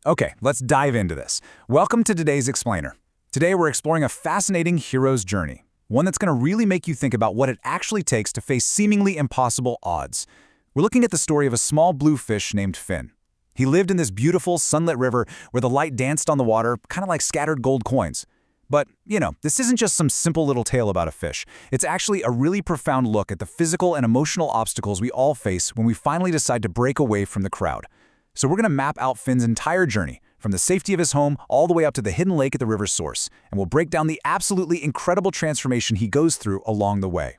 Okay, let's dive into this. Welcome to today's Explainer. Today we're exploring a fascinating hero's journey, one that's going to really make you think about what it actually takes to face seemingly impossible odds. We're looking at the story of a small blue fish named Finn. He lived in this beautiful, sunlit river where the light danced on the water, kind of like scattered gold coins. But, this isn't just some simple little tale about a fish. It's actually a really profound look at the physical and emotional obstacles we all face when we finally decide to break away from the crowd. So we're going to map out Finn's entire journey, from the safety of his home all the way up to the hidden lake at the river's source, and we'll break down the absolutely incredible transformation he goes through along the way.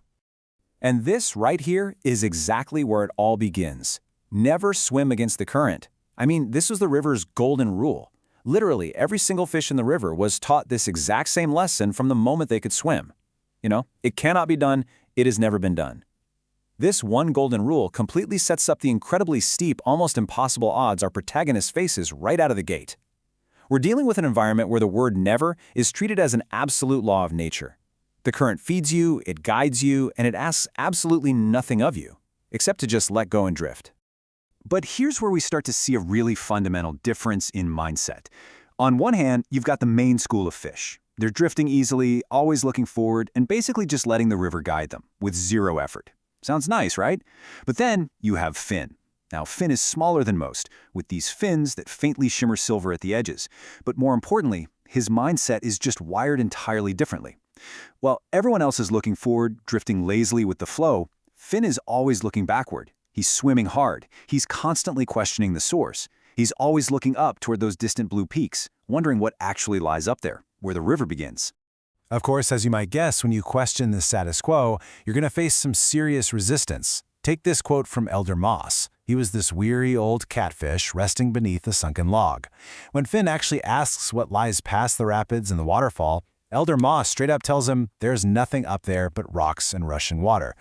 And this right here is exactly where it all begins. Never swim against the current. I mean, this was the river's golden rule. Literally, every single fish in the river was taught this exact same lesson from the moment they could swim. It cannot be done, it has never been done. This one golden rule completely sets up the incredibly steep, almost impossible odds our protagonist faces right out of the gate. We're dealing with an environment where the word never is treated as an absolute law of nature. The current feeds you, it guides you, and it asks absolutely nothing of you, except to just let go and drift. But here's where we start to see a really fundamental difference in mindset. On one hand, you've got the main school of fish. They're drifting easily, always looking forward, and basically just letting the river guide them, with zero effort. Sounds nice, right? But then you have Finn. Now, Finn is smaller than most, with these fins that faintly shimmer silver at the edges. But more importantly, his mindset is just wired entirely differently. While everyone else is looking forward, drifting lazily with the flow, Finn is always looking backward. He's swimming hard. He's constantly questioning the source. He's always looking up toward those distant blue peaks, wondering what actually lies up there, where the river begins. Of course, as you might guess, when you question the status quo, you're going to face some serious resistance. Take this quote from Elder Moss. He was this weary old catfish resting beneath a sunken log. When Finn actually asks what lies past the rapids and the waterfall, Elder Moss straight up tells him there's nothing up there but rocks and rushing water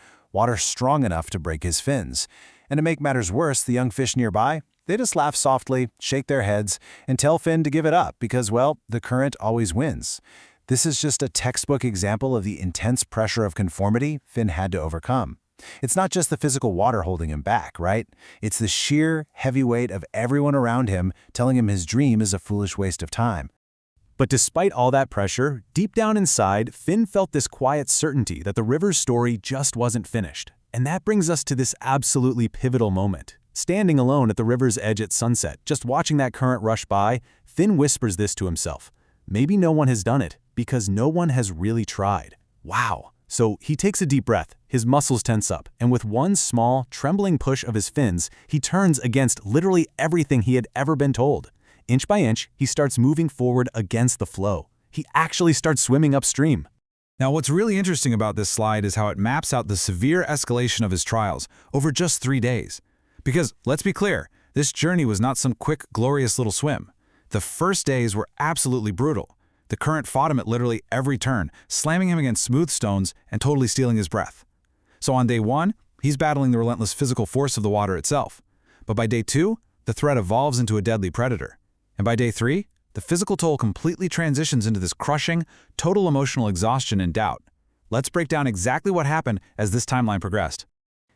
strong enough to break his fins. And to make matters worse, the young fish nearby, they just laugh softly, shake their heads, and tell Finn to give it up because, well, the current always wins. This is just a textbook example of the intense pressure of conformity Finn had to overcome. It's not just the physical water holding him back, right? It's the sheer heavy weight of everyone around him telling him his dream is a foolish waste of time. But despite all that pressure, deep down inside, Finn felt this quiet certainty that the river's story just wasn't finished. And that brings us to this absolutely pivotal moment. Standing alone at the river's edge at sunset, just watching that current rush by, Finn whispers this to himself. Maybe no one has done it, because no one has really tried. Wow. So he takes a deep breath, his muscles tense up, and with one small, trembling push of his fins, he turns against literally everything he had ever been told. Inch by inch, he starts moving forward against the flow. He actually starts swimming upstream. Now, what's really interesting about this slide is how it maps out the severe escalation of his trials over just 3 days. Because, let's be clear, this journey was not some quick, glorious little swim. The first days were absolutely brutal. The current fought him at literally every turn, slamming him against smooth stones and totally stealing his breath. So on day 1, he's battling the relentless physical force of the water itself. But by day 2, the threat evolves into a deadly predator. And by day 3, the physical toll completely transitions into this crushing, total emotional exhaustion and doubt. Let's break down exactly what happened as this timeline progressed.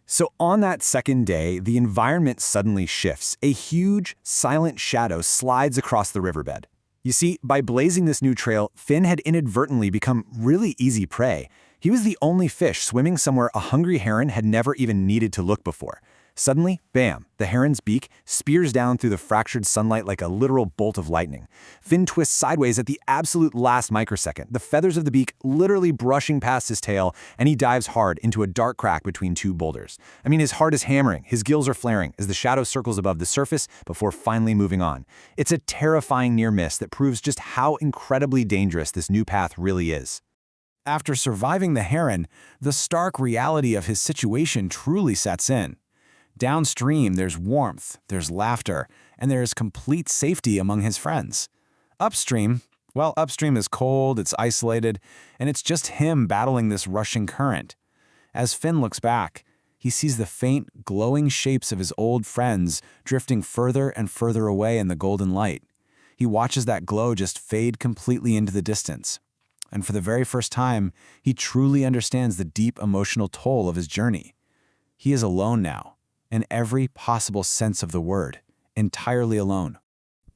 So on that second day, the environment suddenly shifts. A huge, silent shadow slides across the riverbed. You see, by blazing this new trail, Finn had inadvertently become really easy prey. He was the only fish swimming somewhere a hungry heron had never even needed to look before. Suddenly, bam, the heron's beak spears down through the fractured sunlight like a literal bolt of lightning. Finn twists sideways at the absolute last microsecond, the feathers of the beak literally brushing past his tail, and he dives hard into a dark crack between two boulders. I mean, his heart is hammering, his gills are flaring as the shadow circles above the surface before finally moving on. It's a terrifying near miss that proves just how incredibly dangerous this new path really is. After surviving the heron, the stark reality of his situation truly sets in. Downstream, there's warmth, there's laughter, and there is complete safety among his friends. Upstream, well, upstream is cold, it's isolated, and it's just him battling this rushing current. As Finn looks back, he sees the faint, glowing shapes of his old friends drifting further and further away in the golden light. He watches that glow just fade completely into the distance. And for the very first time, he truly understands the deep emotional toll of his journey. He is alone now, in every possible sense of the word, entirely alone.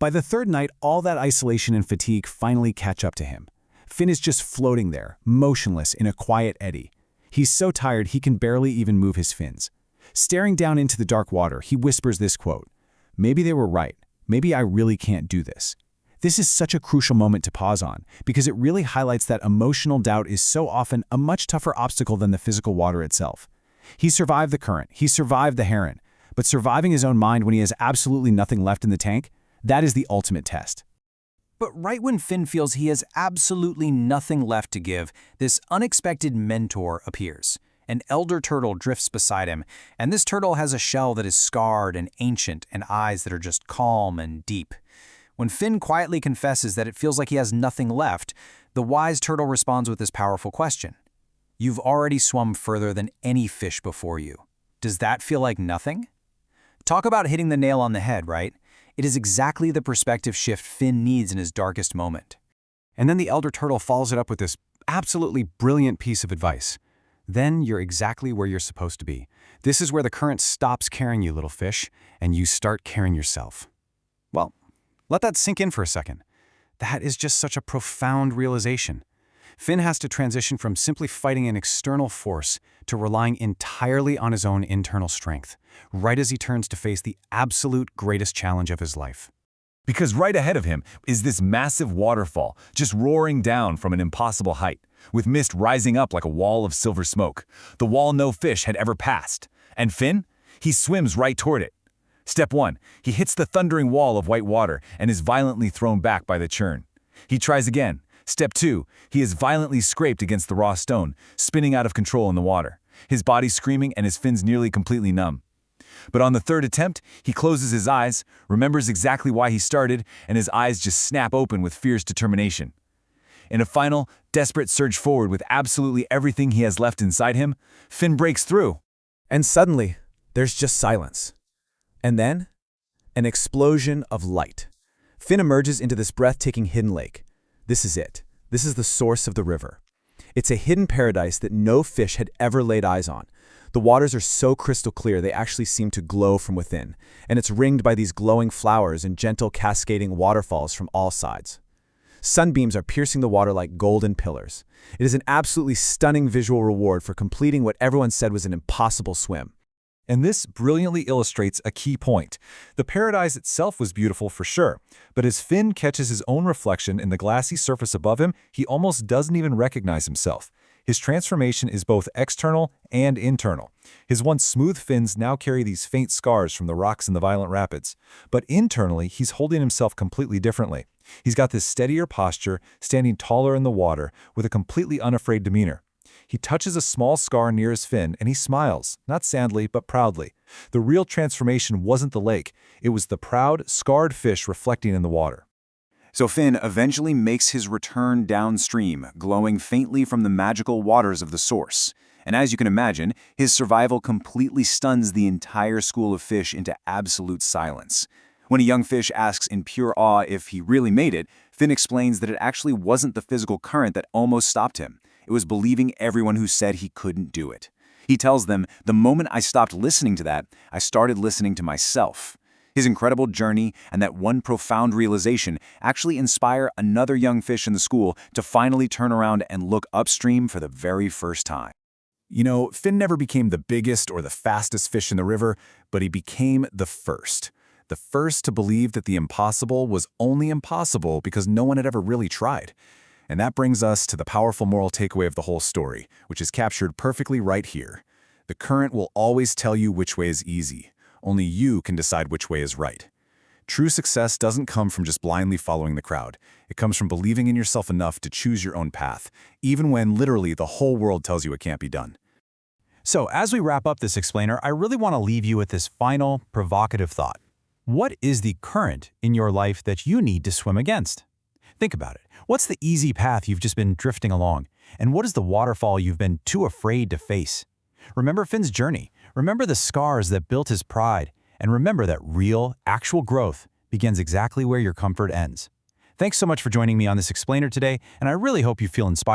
By the third night, all that isolation and fatigue finally catch up to him. Finn is just floating there, motionless in a quiet eddy. He's so tired he can barely even move his fins. Staring down into the dark water, he whispers this quote, "Maybe they were right. Maybe I really can't do this." This is such a crucial moment to pause on, because it really highlights that emotional doubt is so often a much tougher obstacle than the physical water itself. He survived the current, he survived the heron, but surviving his own mind when he has absolutely nothing left in the tank, that is the ultimate test. But right when Finn feels he has absolutely nothing left to give, this unexpected mentor appears. An elder turtle drifts beside him, and this turtle has a shell that is scarred and ancient and eyes that are just calm and deep. When Finn quietly confesses that it feels like he has nothing left, the wise turtle responds with this powerful question. You've already swum further than any fish before you. Does that feel like nothing? Talk about hitting the nail on the head, right? It is exactly the perspective shift Finn needs in his darkest moment. And then the elder turtle follows it up with this absolutely brilliant piece of advice. Then you're exactly where you're supposed to be. This is where the current stops carrying you, little fish, and you start carrying yourself. Well, let that sink in for a second. That is just such a profound realization. Finn has to transition from simply fighting an external force to relying entirely on his own internal strength, right as he turns to face the absolute greatest challenge of his life. Because right ahead of him is this massive waterfall, just roaring down from an impossible height, with mist rising up like a wall of silver smoke, the wall no fish had ever passed. And Finn? He swims right toward it. Step 1. He hits the thundering wall of white water and is violently thrown back by the churn. He tries again. Step 2. He is violently scraped against the raw stone, spinning out of control in the water, his body screaming and his fins nearly completely numb. But on the third attempt, he closes his eyes, remembers exactly why he started, and his eyes just snap open with fierce determination. In a final, desperate surge forward with absolutely everything he has left inside him, Finn breaks through. And suddenly, there's just silence. And then, an explosion of light. Finn emerges into this breathtaking hidden lake. This is it. This is the source of the river. It's a hidden paradise that no fish had ever laid eyes on. The waters are so crystal clear they actually seem to glow from within, and it's ringed by these glowing flowers and gentle cascading waterfalls from all sides. Sunbeams are piercing the water like golden pillars. It is an absolutely stunning visual reward for completing what everyone said was an impossible swim. And this brilliantly illustrates a key point. The paradise itself was beautiful for sure, but as Finn catches his own reflection in the glassy surface above him, he almost doesn't even recognize himself. His transformation is both external and internal. His once smooth fins now carry these faint scars from the rocks in the violent rapids. But internally, he's holding himself completely differently. He's got this steadier posture, standing taller in the water, with a completely unafraid demeanor. He touches a small scar near his fin and he smiles, not sadly, but proudly. The real transformation wasn't the lake. It was the proud, scarred fish reflecting in the water. So Finn eventually makes his return downstream, glowing faintly from the magical waters of the source. And as you can imagine, his survival completely stuns the entire school of fish into absolute silence. When a young fish asks in pure awe if he really made it, Finn explains that it actually wasn't the physical current that almost stopped him. It was believing everyone who said he couldn't do it. He tells them, the moment I stopped listening to that, I started listening to myself. His incredible journey and that one profound realization actually inspire another young fish in the school to finally turn around and look upstream for the very first time. You know, Finn never became the biggest or the fastest fish in the river, but he became the first. The first to believe that the impossible was only impossible because no one had ever really tried. And that brings us to the powerful moral takeaway of the whole story, which is captured perfectly right here. The current will always tell you which way is easy. Only you can decide which way is right. True success doesn't come from just blindly following the crowd. It comes from believing in yourself enough to choose your own path, even when literally the whole world tells you it can't be done. So as we wrap up this explainer, I really want to leave you with this final, provocative thought. What is the current in your life that you need to swim against? Think about it. What's the easy path you've just been drifting along? And what is the waterfall you've been too afraid to face? Remember Finn's journey. Remember the scars that built his pride. And remember that real, actual growth begins exactly where your comfort ends. Thanks so much for joining me on this explainer today, and I really hope you feel inspired.